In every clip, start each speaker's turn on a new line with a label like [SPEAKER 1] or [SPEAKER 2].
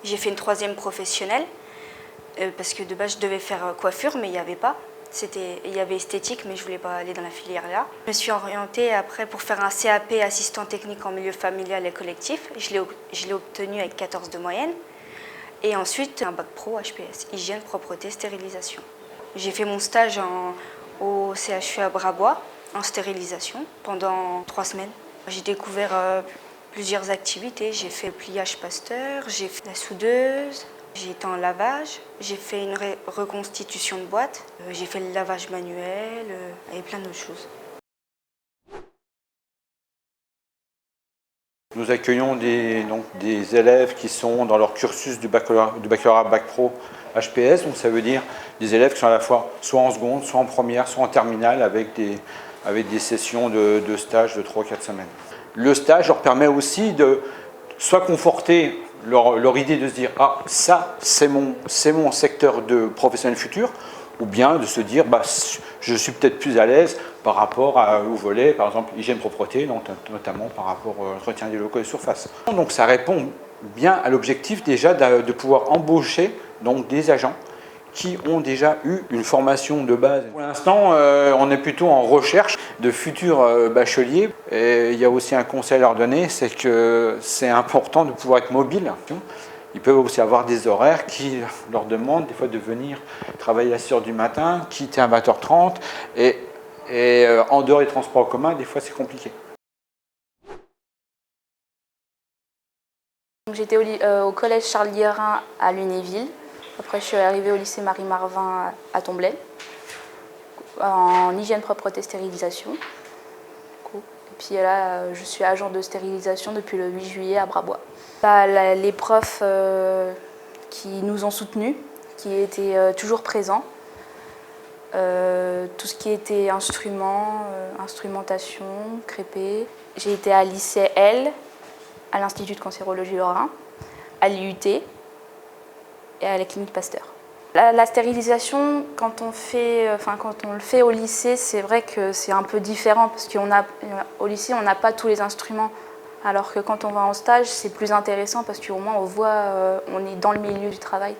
[SPEAKER 1] J'ai fait une troisième professionnelle parce que de base je devais faire coiffure mais il n'y avait pas. Il y avait esthétique mais je ne voulais pas aller dans la filière là. Je me suis orientée après pour faire un CAP assistant technique en milieu familial et collectif. Je l'ai obtenu avec 14 de moyenne. Et ensuite un bac pro HPS, hygiène, propreté, stérilisation. J'ai fait mon stage au CHU à Brabois en stérilisation pendant 3 semaines. J'ai découvert plusieurs activités. J'ai fait le pliage Pasteur, j'ai fait la soudeuse, j'ai été en lavage, j'ai fait une reconstitution de boîte, j'ai fait le lavage manuel et plein d'autres choses.
[SPEAKER 2] Nous accueillons des élèves qui sont dans leur cursus du baccalauréat Bac Pro HPS, donc ça veut dire des élèves qui sont à la fois soit en seconde, soit en première, soit en terminale avec des sessions de stage de 3-4 semaines. Le stage leur permet aussi de soit conforter leur idée de se dire « Ah, ça, c'est mon secteur de professionnel futur », ou bien de se dire bah, « Je suis peut-être plus à l'aise par rapport au volet, par exemple, hygiène propreté, donc, notamment par rapport à l'entretien des locaux et surfaces ». Donc ça répond bien à l'objectif déjà de pouvoir embaucher donc, des agents qui ont déjà eu une formation de base. Pour l'instant, on est plutôt en recherche de futurs bacheliers. Et il y a aussi un conseil à leur donner, c'est que c'est important de pouvoir être mobile. Ils peuvent aussi avoir des horaires qui leur demandent des fois de venir travailler à 6 h du matin, quitter à 20 h 30 et en dehors des transports en commun, des fois c'est compliqué.
[SPEAKER 3] J'étais au collège Charles Guérin à Lunéville. Après, je suis arrivée au lycée Marie-Marvin à Tomblaine, en hygiène, propreté, stérilisation. Et puis là, je suis agent de stérilisation depuis le 8 juillet à Brabois. Les profs qui nous ont soutenus, qui étaient toujours présents, tout ce qui était instruments, instrumentation, crépé. J'ai été à lycée L, à l'Institut de cancérologie Lorrain, à l'IUT et à la clinique Pasteur. La stérilisation, quand on le fait au lycée, c'est vrai que c'est un peu différent parce qu'au lycée, on n'a pas tous les instruments. Alors que quand on va en stage, c'est plus intéressant parce qu'au moins on voit, on est dans le milieu du travail.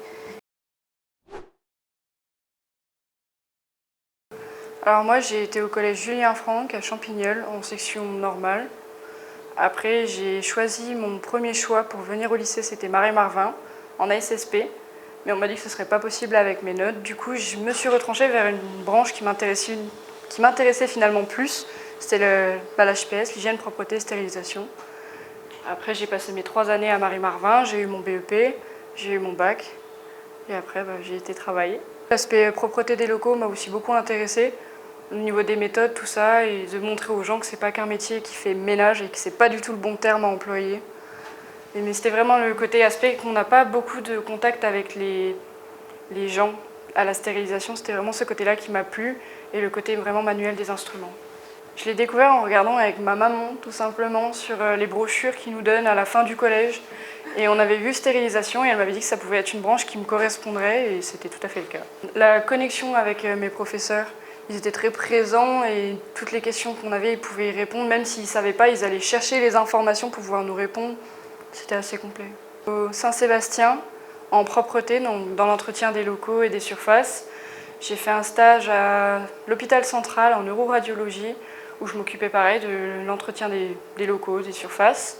[SPEAKER 4] Alors moi, j'ai été au collège Julien Franck à Champignol en section normale. Après, j'ai choisi mon premier choix pour venir au lycée, c'était Marie-Marvin en ASSP. Mais on m'a dit que ce ne serait pas possible avec mes notes. Du coup, je me suis retranchée vers une branche qui m'intéressait finalement plus. C'était l'HPS, l'hygiène, propreté, stérilisation. Après, j'ai passé mes 3 années à Marie-Marvin, j'ai eu mon BEP, j'ai eu mon bac. Et après, j'ai été travailler. L'aspect propreté des locaux m'a aussi beaucoup intéressée. Au niveau des méthodes, tout ça, et de montrer aux gens que c'est pas qu'un métier qui fait ménage et que c'est pas du tout le bon terme à employer. Mais c'était vraiment le côté aspect qu'on n'a pas beaucoup de contact avec les gens à la stérilisation. C'était vraiment ce côté-là qui m'a plu et le côté vraiment manuel des instruments. Je l'ai découvert en regardant avec ma maman, tout simplement, sur les brochures qu'ils nous donnent à la fin du collège. Et on avait vu stérilisation et elle m'avait dit que ça pouvait être une branche qui me correspondrait et c'était tout à fait le cas. La connexion avec mes professeurs, ils étaient très présents et toutes les questions qu'on avait, ils pouvaient y répondre. Même s'ils ne savaient pas, ils allaient chercher les informations pour pouvoir nous répondre. C'était assez complet. Au Saint-Sébastien, en propreté, donc dans l'entretien des locaux et des surfaces, j'ai fait un stage à l'hôpital central en neuroradiologie où je m'occupais pareil de l'entretien des locaux, des surfaces.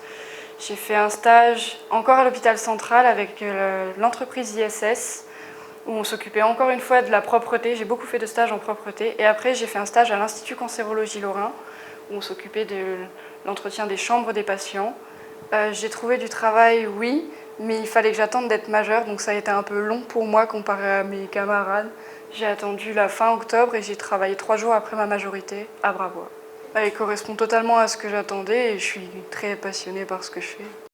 [SPEAKER 4] J'ai fait un stage encore à l'hôpital central avec l'entreprise ISS où on s'occupait encore une fois de la propreté. J'ai beaucoup fait de stages en propreté. Et après, j'ai fait un stage à l'Institut cancérologie Lorrain où on s'occupait de l'entretien des chambres des patients. J'ai trouvé du travail, oui, mais il fallait que j'attende d'être majeure, donc ça a été un peu long pour moi comparé à mes camarades. J'ai attendu la fin octobre et j'ai travaillé 3 jours après ma majorité à Brabois. Il correspond totalement à ce que j'attendais et je suis très passionnée par ce que je fais.